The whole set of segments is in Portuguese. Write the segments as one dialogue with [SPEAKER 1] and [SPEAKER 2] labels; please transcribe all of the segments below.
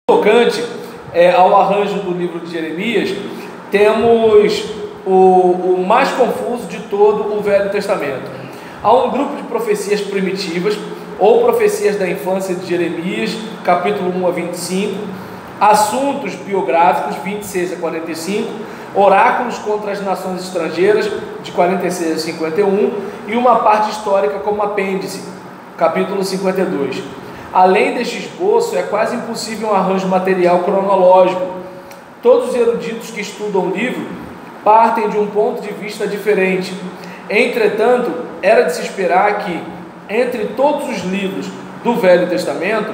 [SPEAKER 1] Tocante ao arranjo do livro de Jeremias, temos o mais confuso de todo o Velho Testamento. Há um grupo de profecias primitivas, ou profecias da infância de Jeremias, capítulo 1 a 25, assuntos biográficos, 26 a 45, oráculos contra as nações estrangeiras, de 46 a 51, e uma parte histórica como apêndice, capítulo 52. Além deste esboço, é quase impossível um arranjo material cronológico. Todos os eruditos que estudam o livro partem de um ponto de vista diferente. Entretanto, era de se esperar que, entre todos os livros do Velho Testamento,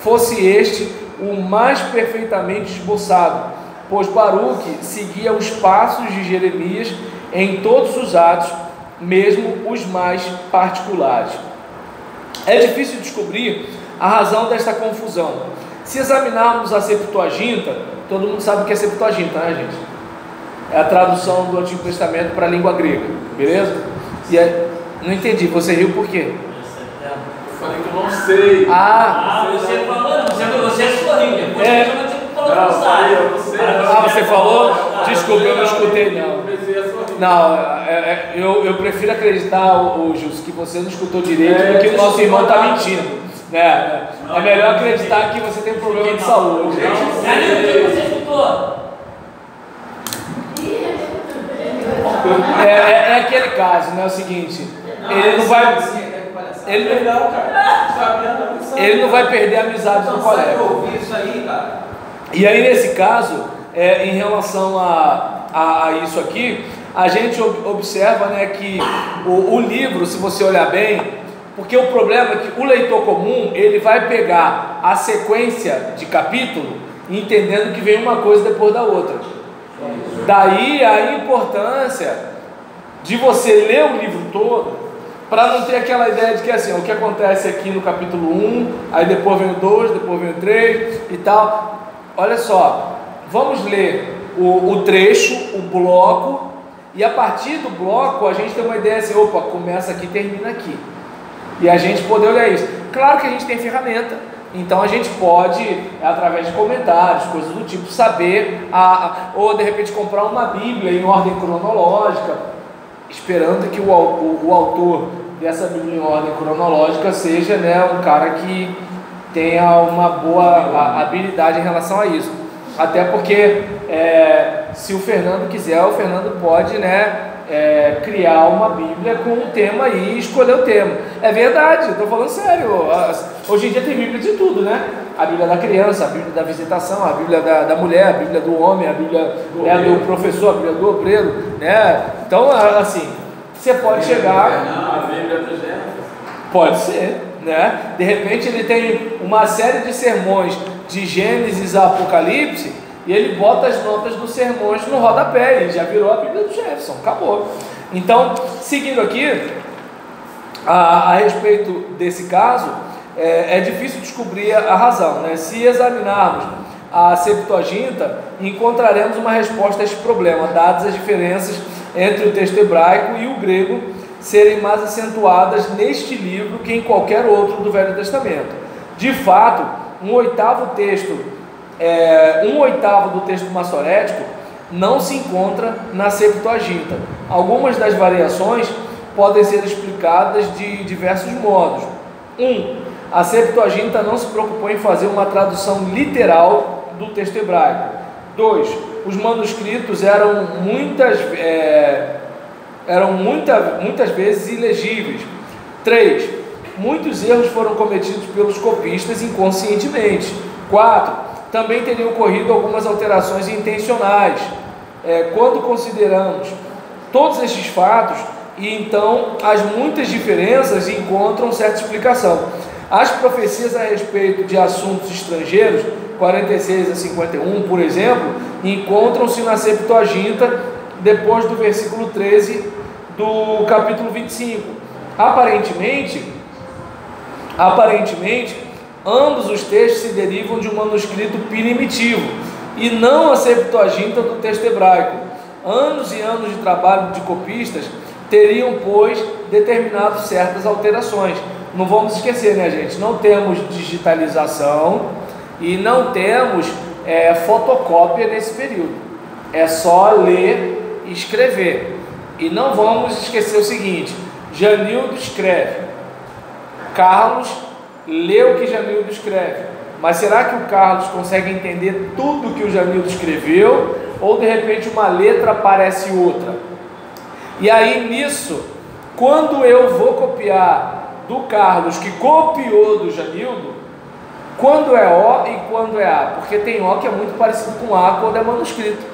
[SPEAKER 1] fosse este o mais perfeitamente esboçado, pois Baruque seguia os passos de Jeremias em todos os atos, mesmo os mais particulares. É difícil descobrir a razão desta confusão. Se examinarmos a Septuaginta, todo mundo sabe o que é Septuaginta, né, gente? É a tradução do Antigo Testamento para a língua grega, beleza? E aí, não entendi, você riu por quê?
[SPEAKER 2] Eu falei que eu não sei.
[SPEAKER 3] Você falou, você sorriu. Depois
[SPEAKER 1] você falou? Desculpa, eu não escutei, não. Não, eu prefiro acreditar, Jus, que você não escutou direito do que o nosso irmão está mentindo. É melhor acreditar que você tem um problema de saúde.
[SPEAKER 3] Você escutou?
[SPEAKER 1] É aquele caso, né? É o seguinte, ele não vai perder a amizade do colega. E aí, nesse caso, em relação a isso aqui, a gente observa, né, que o livro, se você olhar bem, porque o problema é que o leitor comum, ele vai pegar a sequência de capítulo, entendendo que vem uma coisa depois da outra. Daí a importância de você ler o livro todo, para não ter aquela ideia de que assim, o que acontece aqui no capítulo 1, aí depois vem o 2, depois vem o 3 e tal. Olha só, vamos ler o trecho, o bloco, e a partir do bloco a gente tem uma ideia assim, opa, começa aqui, termina aqui. E a gente poder olhar isso. Claro que a gente tem ferramenta, então a gente pode, através de comentários, coisas do tipo, saber, ou de repente comprar uma Bíblia em ordem cronológica, esperando que o autor dessa Bíblia em ordem cronológica seja, né, um cara que tenha uma boa habilidade em relação a isso. Até porque, se o Fernando quiser, o Fernando pode, né, criar uma Bíblia com um tema aí e escolher o tema. É verdade, eu estou falando sério. Hoje em dia tem Bíblia de tudo, né? A Bíblia da criança, a Bíblia da visitação, a Bíblia da mulher, a Bíblia do homem, a Bíblia do professor, a Bíblia do obreiro, né? Então, assim, você pode chegar...
[SPEAKER 2] A Bíblia do Gênesis.
[SPEAKER 1] Pode ser, né? De repente ele tem uma série de sermões de Gênesis a Apocalipse, e ele bota as notas dos sermões no rodapé, e já virou a Bíblia do Jefferson, acabou. Então, seguindo aqui, a respeito desse caso, é difícil descobrir a razão, né? Se examinarmos a Septuaginta, encontraremos uma resposta a este problema, dadas as diferenças entre o texto hebraico e o grego serem mais acentuadas neste livro que em qualquer outro do Velho Testamento. De fato, um oitavo do texto massorético não se encontra na Septuaginta. Algumas das variações podem ser explicadas de diversos modos. A Septuaginta não se preocupou em fazer uma tradução literal do texto hebraico. 2. Os manuscritos eram muitas vezes ilegíveis. 3. Muitos erros foram cometidos pelos copistas inconscientemente. 4. Também teriam ocorrido algumas alterações intencionais. Quando consideramos todos estes fatos, e então as muitas diferenças encontram certa explicação. As profecias a respeito de assuntos estrangeiros, 46 a 51, por exemplo, encontram-se na Septuaginta, depois do versículo 13 do capítulo 25. Aparentemente, ambos os textos se derivam de um manuscrito primitivo e não a Septuaginta do texto hebraico. Anos e anos de trabalho de copistas teriam, pois, determinado certas alterações. Não vamos esquecer, né, gente? Não temos digitalização E não temos fotocópia nesse período. É só ler e escrever. E não vamos esquecer o seguinte: Janildo escreve, Carlos lê o que Janildo escreve. Mas será que o Carlos consegue entender tudo que o Janildo escreveu? Ou de repente uma letra parece outra? E aí nisso, quando eu vou copiar do Carlos, que copiou do Janildo, quando é O e quando é A? Porque tem O que é muito parecido com A quando é manuscrito.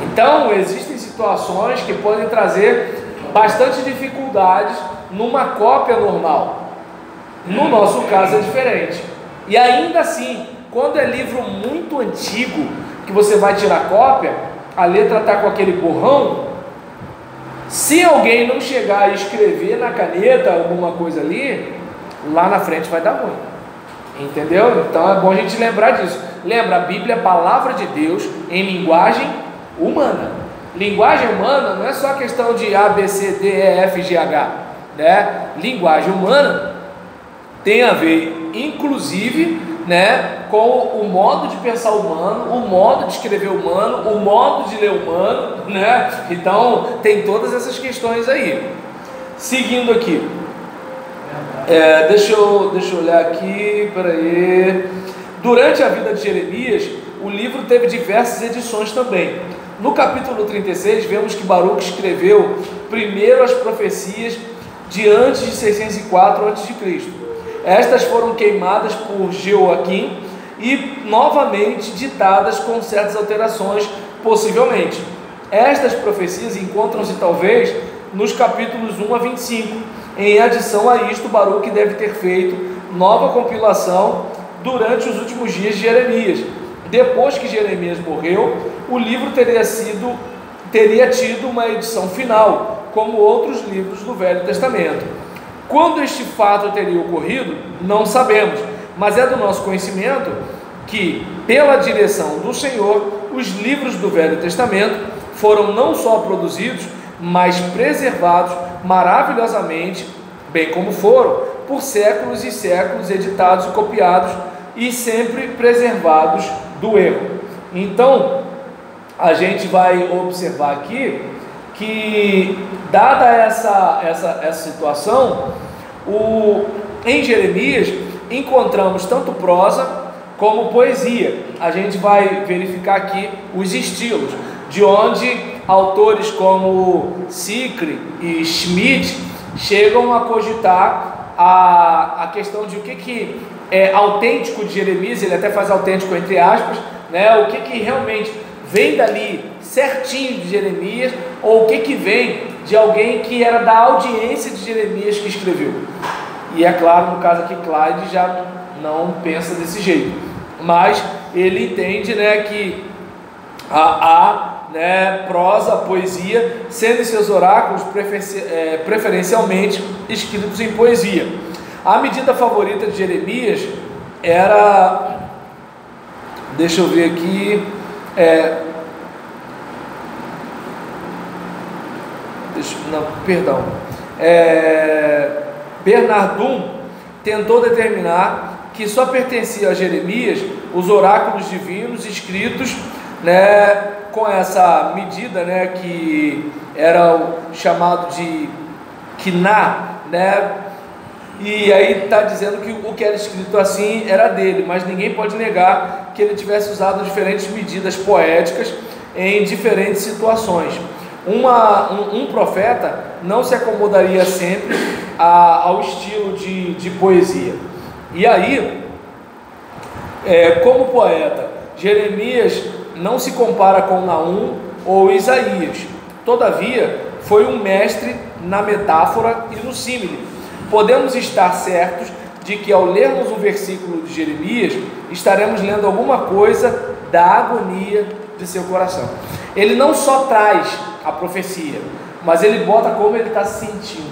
[SPEAKER 1] Então existem situações que podem trazer bastante dificuldades numa cópia normal. No nosso caso é diferente. E ainda assim, quando é livro muito antigo, que você vai tirar cópia, a letra está com aquele borrão. Se alguém não chegar a escrever na caneta alguma coisa ali, lá na frente vai dar ruim. Entendeu? Então é bom a gente lembrar disso. Lembra, a Bíblia é a palavra de Deus em linguagem humana. Linguagem humana não é só questão de A, B, C, D, E, F, G, H, né? Linguagem humana tem a ver, inclusive, né, com o modo de pensar humano, o modo de escrever humano, o modo de ler humano, né? Então tem todas essas questões aí. Seguindo aqui, deixa eu olhar aqui, peraí. Durante a vida de Jeremias, o livro teve diversas edições também. No capítulo 36, vemos que Baruque escreveu primeiro as profecias de antes de 604 a.C. Estas foram queimadas por Jeoaquim e novamente ditadas com certas alterações, possivelmente. Estas profecias encontram-se talvez nos capítulos 1 a 25. Em adição a isto, Baruque deve ter feito nova compilação durante os últimos dias de Jeremias. Depois que Jeremias morreu, o livro teria tido uma edição final, como outros livros do Velho Testamento. Quando este fato teria ocorrido, não sabemos, mas é do nosso conhecimento que, pela direção do Senhor, os livros do Velho Testamento foram não só produzidos, mas preservados maravilhosamente, bem como foram, por séculos e séculos, editados e copiados, e sempre preservados do erro. Então, a gente vai observar aqui que, dada essa situação, em Jeremias encontramos tanto prosa como poesia. A gente vai verificar aqui os estilos, de onde autores como Sicre e Schmidt chegam a cogitar a questão de o que é autêntico de Jeremias. Ele até faz autêntico entre aspas, né? O que realmente vem dali certinho de Jeremias, ou o que vem de alguém que era da audiência de Jeremias que escreveu. E é claro, no caso aqui, Clyde já não pensa desse jeito, mas ele entende, né, que prosa, poesia, sendo seus oráculos preferencialmente escritos em poesia. A medida favorita de Jeremias era, deixa eu ver aqui, Bernardum tentou determinar que só pertencia a Jeremias os oráculos divinos escritos, né, com essa medida, né, que era o chamado de Quiná, né? E aí está dizendo que o que era escrito assim era dele, mas ninguém pode negar que ele tivesse usado diferentes medidas poéticas em diferentes situações. Um profeta não se acomodaria sempre ao estilo de poesia. E aí, como poeta, Jeremias não se compara com Naum ou Isaías. Todavia, foi um mestre na metáfora e no símile. Podemos estar certos de que, ao lermos um versículo de Jeremias, estaremos lendo alguma coisa da agonia de seu coração. Ele não só traz a profecia, mas ele bota como ele está se sentindo.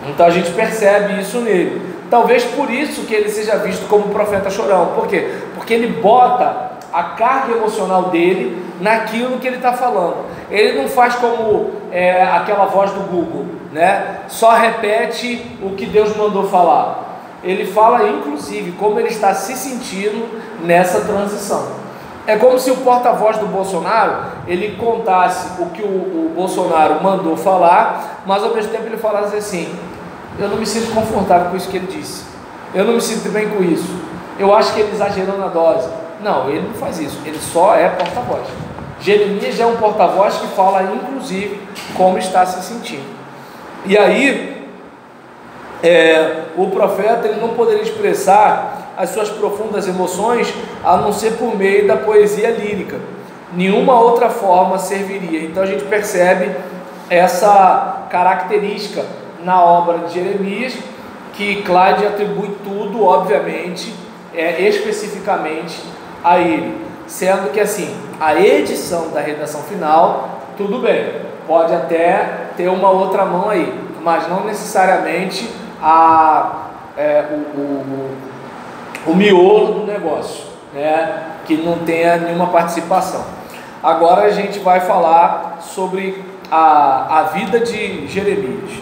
[SPEAKER 1] Então a gente percebe isso nele. Talvez por isso que ele seja visto como profeta chorão. Por quê? Porque ele bota a carga emocional dele naquilo que ele está falando. Ele não faz como aquela voz do Google, né? Só repete o que Deus mandou falar. ele fala inclusive como ele está se sentindo nessa transição. É como se o porta-voz do Bolsonaro, ele contasse o que o Bolsonaro mandou falar, mas ao mesmo tempo ele falasse assim: eu não me sinto confortável com isso que ele disse, eu não me sinto bem com isso, eu acho que ele exagerou na dose. Não, ele não faz isso, ele só é porta-voz. Jeremias é um porta-voz que fala inclusive como está se sentindo. E aí, o profeta ele não poderia expressar as suas profundas emoções a não ser por meio da poesia lírica. Nenhuma outra forma serviria. Então a gente percebe essa característica na obra de Jeremias, que Cláudio atribui tudo, obviamente, especificamente a ele, sendo que assim, a edição da redação final, tudo bem, pode até ter uma outra mão aí, mas não necessariamente o miolo do negócio, né? Que não tenha nenhuma participação. Agora a gente vai falar sobre a vida de Jeremias.